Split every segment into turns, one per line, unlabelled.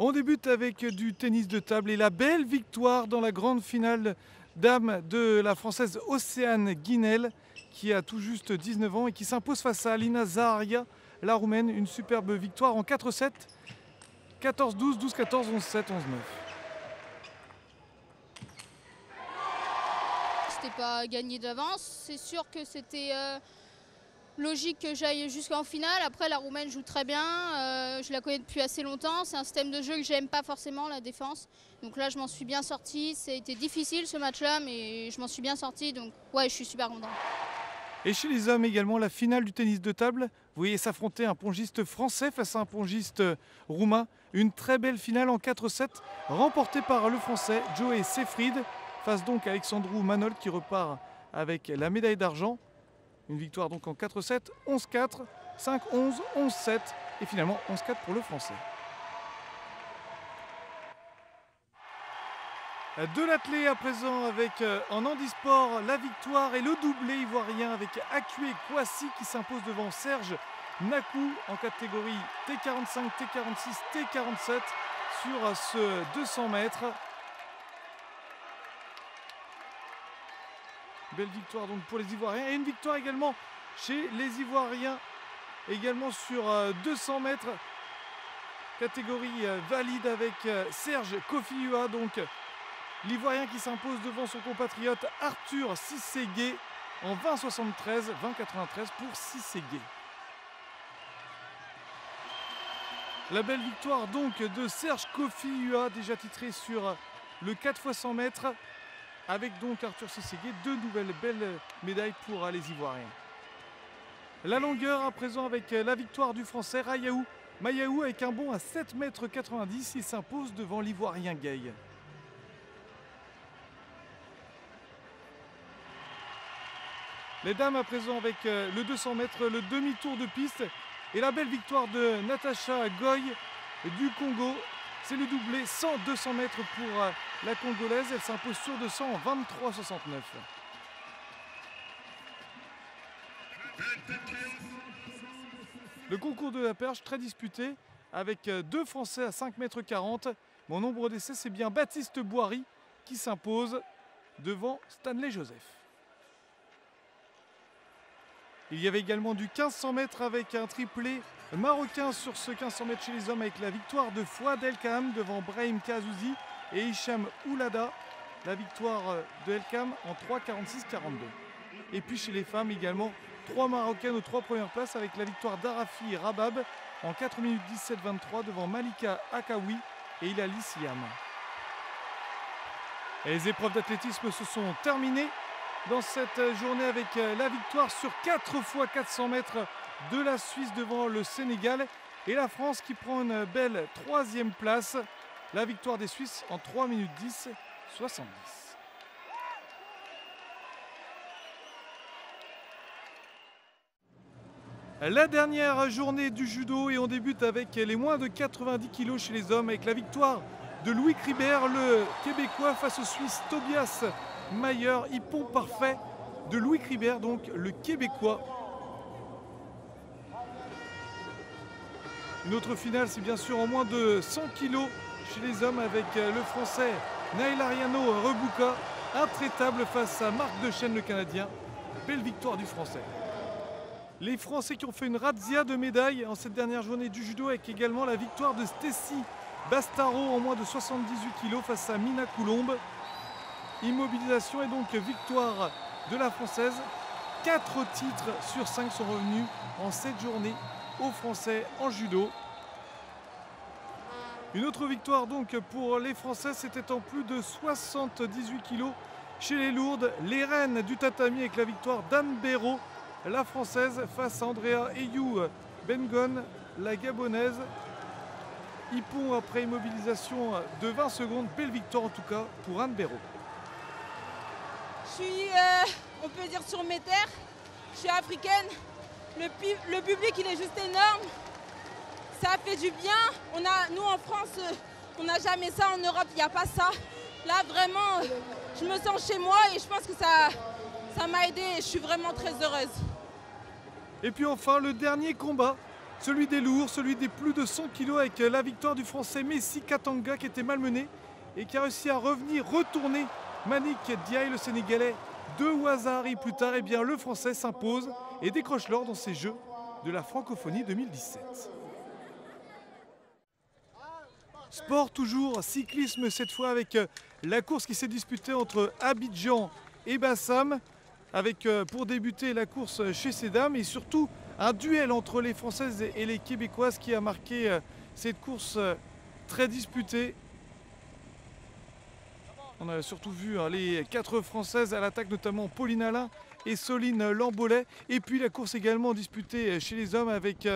On débute avec du tennis de table et la belle victoire dans la grande finale dames de la Française Océane Guinel qui a tout juste 19 ans et qui s'impose face à Alina Zaharia, la Roumaine. Une superbe victoire en 4-7, 14-12, 12-14, 11-7, 11-9.
C'était pas gagné d'avance. C'est sûr que c'était logique que j'aille jusqu'en finale. Après, la Roumaine joue très bien. Je la connais depuis assez longtemps. C'est un système de jeu que j'aime pas forcément, la défense. Donc là, je m'en suis bien sortie. C'était difficile ce match-là, mais je m'en suis bien sortie. Donc ouais, je suis super contente.
Et chez les hommes également, la finale du tennis de table. Vous voyez s'affronter un pongiste français face à un pongiste roumain. Une très belle finale en 4-7, remportée par le français Joe Seyfried, face donc à Alexandru Manol qui repart avec la médaille d'argent. Une victoire donc en 4-7, 11-4, 5-11, 11-7 et finalement 11-4 pour le français. De l'athlé à présent avec en handisport la victoire et le doublé ivoirien avec Akue Kouassi qui s'impose devant Serge Nakou en catégorie T45, T46, T47 sur ce 200 mètres. Belle victoire donc pour les Ivoiriens et une victoire également chez les Ivoiriens également sur 200 mètres catégorie valide avec Serge Kofiua, donc l'Ivoirien qui s'impose devant son compatriote Arthur Sisségué en 20-73, 20-93 pour Sisségué. La belle victoire donc de Serge Kofiua, déjà titré sur le 4 x 100 mètres avec donc Arthur Sisségué, deux nouvelles belles médailles pour les Ivoiriens. La longueur à présent avec la victoire du Français Rayaou Mayaou avec un bond à 7,90 m, il s'impose devant l'Ivoirien Gay. Les dames à présent avec le 200 mètres, le demi-tour de piste et la belle victoire de Natacha Goy du Congo. C'est le doublé 100-200 mètres pour la Congolaise. Elle s'impose sur 200 en 23,69. Le concours de la perche très disputé avec deux Français à 5,40 m. Mon nombre d'essais, c'est bien Baptiste Boiry qui s'impose devant Stanley Joseph. Il y avait également du 1500 mètres avec un triplé marocain sur ce 1500 mètres chez les hommes avec la victoire de Fouad El-Kham devant Brahim Kazouzi et Hicham Oulada. La victoire de El-Kham en 3,46,42. Et puis chez les femmes également, trois Marocaines aux trois premières places avec la victoire d'Arafi Rabab en 4 minutes 17-23 devant Malika Akawi et Hilali Siam. Et les épreuves d'athlétisme se sont terminées dans cette journée avec la victoire sur 4 x 400 mètres de la Suisse devant le Sénégal et la France qui prend une belle troisième place. La victoire des Suisses en 3 minutes 10-70. La dernière journée du judo et on débute avec les moins de 90 kg chez les hommes avec la victoire de Louis Kribert, le Québécois face au Suisse Tobias Mayer, hippon parfait de Louis Kribert, donc le Québécois. Une autre finale, c'est bien sûr en moins de 100 kg chez les hommes avec le Français Naël Ariano Rebouka, intraitable face à Marc Dechaine, le Canadien. Belle victoire du Français. Les Français qui ont fait une razzia de médailles en cette dernière journée du judo avec également la victoire de Stécie Bastaro en moins de 78 kg face à Mina Coulombe. Immobilisation et donc victoire de la Française. 4 titres sur 5 sont revenus en cette journée aux Français en judo. Une autre victoire donc pour les Français, c'était en plus de 78 kg chez les lourdes. Les reines du tatami avec la victoire d'Anne Béraud, la Française, face à Andrea Eyou Bengon, la Gabonaise. Hippon après immobilisation de 20 secondes. Belle victoire en tout cas pour Anne Béraud.
Je suis, on peut dire, sur mes terres. Je suis africaine. Le public, il est juste énorme. Ça fait du bien. Nous, en France, on n'a jamais ça. En Europe, il n'y a pas ça. Là, vraiment, je me sens chez moi et je pense que ça m'a aidée et je suis vraiment très heureuse.
Et puis enfin, le dernier combat Celui des lourds, celui des plus de 100 kg avec la victoire du Français Messi Katanga qui était malmené et qui a réussi à retourner Manick Ndiaye, le Sénégalais, 2 Ouazzari plus tard. Et bien le Français s'impose et décroche l'or dans ces Jeux de la francophonie 2017. Sport toujours, cyclisme cette fois avec la course qui s'est disputée entre Abidjan et Bassam, avec pour débuter la course chez ces dames et surtout un duel entre les Françaises et les Québécoises qui a marqué cette course très disputée. On a surtout vu les 4 Françaises à l'attaque, notamment Pauline Alain et Soline Lambolet. Et puis la course également disputée chez les hommes avec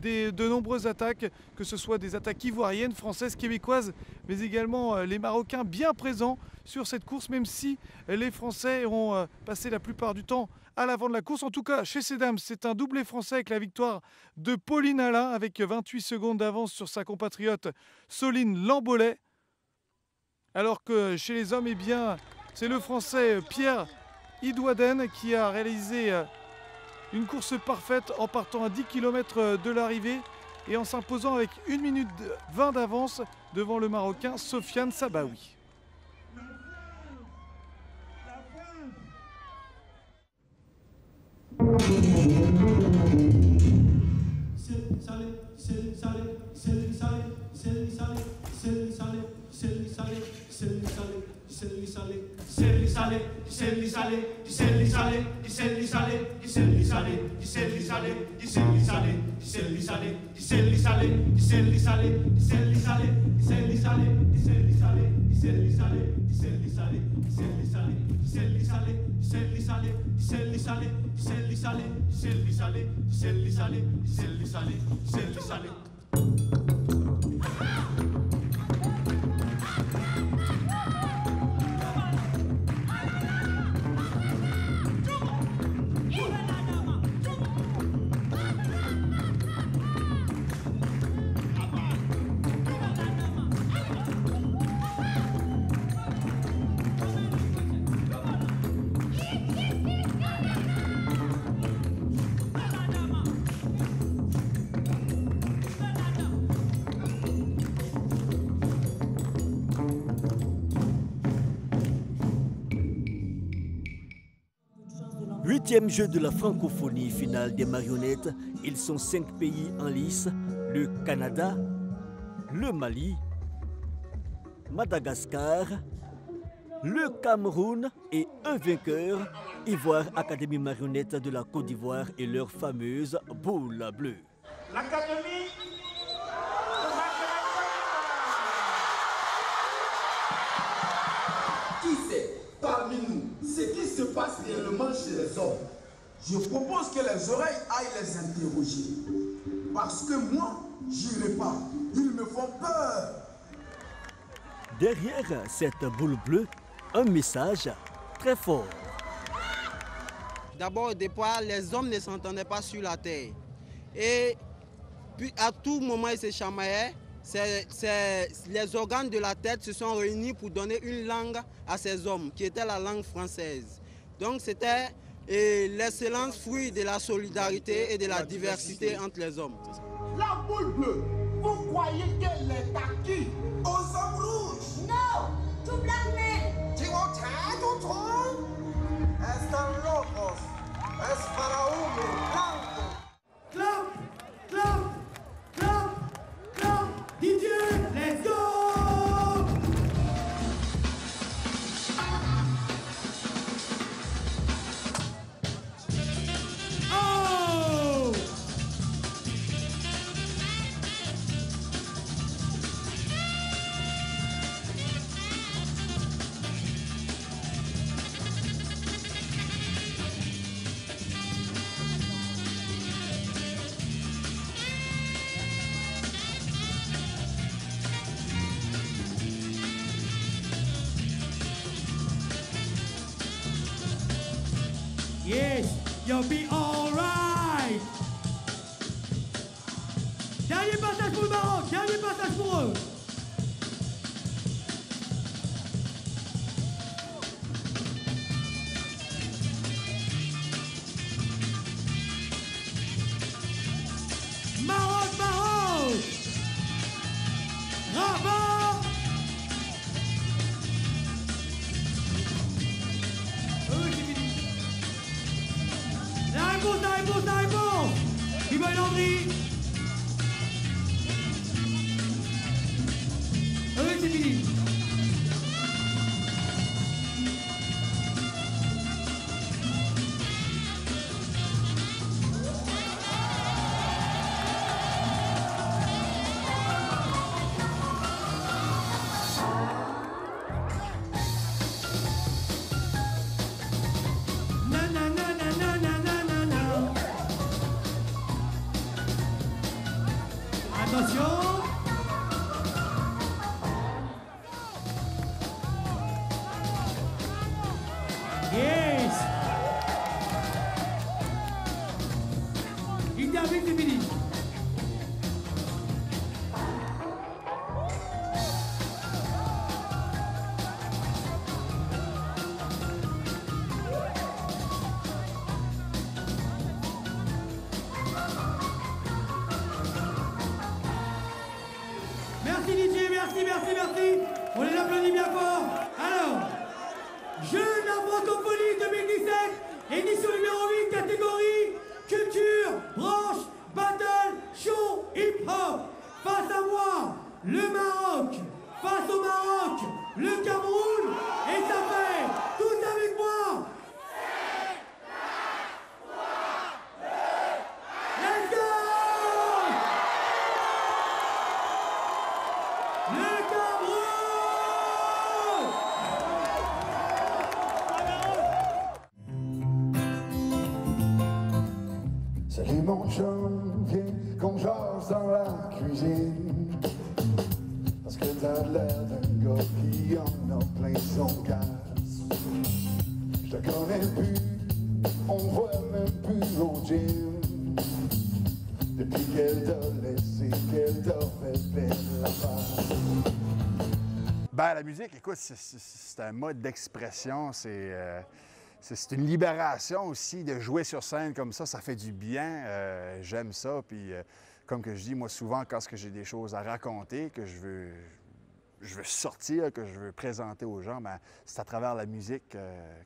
de nombreuses attaques, que ce soit des attaques ivoiriennes, françaises, québécoises, mais également les Marocains bien présents sur cette course, même si les Français ont passé la plupart du temps à l'avant de la course. En tout cas, chez ces dames, c'est un doublé français avec la victoire de Pauline Alain, avec 28 secondes d'avance sur sa compatriote Soline Lambolet. Alors que chez les hommes, eh bien, c'est le Français Pierre Idouaden qui a réalisé une course parfaite en partant à 10 km de l'arrivée et en s'imposant avec 1 minute 20 d'avance devant le Marocain Sofiane Sabaoui.
Huitième jeu de la francophonie finale des marionnettes. Ils sont 5 pays en lice, le Canada, le Mali, Madagascar, le Cameroun et un vainqueur, Ivoire Académie Marionnette de la Côte d'Ivoire et leur fameuse boule bleue.
L'Académie
qui sait parmi nous ce qui se passe réellement chez les hommes? Je propose que les oreilles aillent les interroger. Parce que moi, j'irai pas. Ils me font peur.
Derrière cette boule bleue, un message très fort.
D'abord, au départ, les hommes ne s'entendaient pas sur la terre. Et puis, à tout moment, ils se chamaillaient. Les organes de la tête se sont réunis pour donner une langue à ces hommes, qui était la langue française. Donc, c'était l'excellence fruit de la solidarité et de la diversité entre les hommes.
La boule bleue, vous croyez qu'elle est à qui? Aux hommes rouges?
No, to black men.
Están locos. Es para humo blanco.
Clap, clap, clap, clap. Didier, let's go! Oh! Yes, you'll be alright. Dernier passage pour le Maroc, dernier passage pour eux. Maroc! Merci DJ, merci, merci, merci. On les applaudit bien fort. Alors, Jeux de la francophonie 2017, édition numéro 8, catégorie culture, branche, battle, show, hip-hop. Face à moi, le Maroc. Face au Maroc, le Cameroun. Et ça fait, tous avec moi. Let's go! Le Cameroun!
Salut mon chum, viens qu'on jase dans la cuisine. Parce que t'as l'air d'un gars qui en a plein son casse. Je te connais plus, on voit même plus au gym. Depuis qu'elle t'a laissé, qu'elle t'a fait belle la face.
Ben, la musique, écoute, c'est un mode d'expression, c'est une libération aussi de jouer sur scène comme ça fait du bien, j'aime ça, puis comme que je dis, moi souvent, quand j'ai des choses à raconter, que je veux sortir, que je veux présenter aux gens, ben, c'est à travers la musique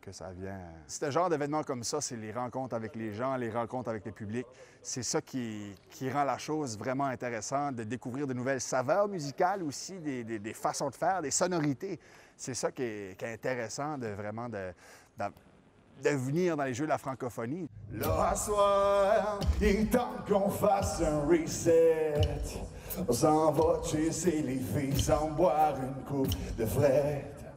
que ça vient. Ce genre d'événements comme ça, c'est les rencontres avec les gens, les rencontres avec le public. C'est ça qui rend la chose vraiment intéressante, de découvrir de nouvelles saveurs musicales aussi, des façons de faire, des sonorités. C'est ça qui est intéressant de vraiment de venir dans les Jeux de la francophonie.
Là, à soir, il est temps qu'on fasse un reset. On s'en va chasser les filles sans boire une coupe de frette.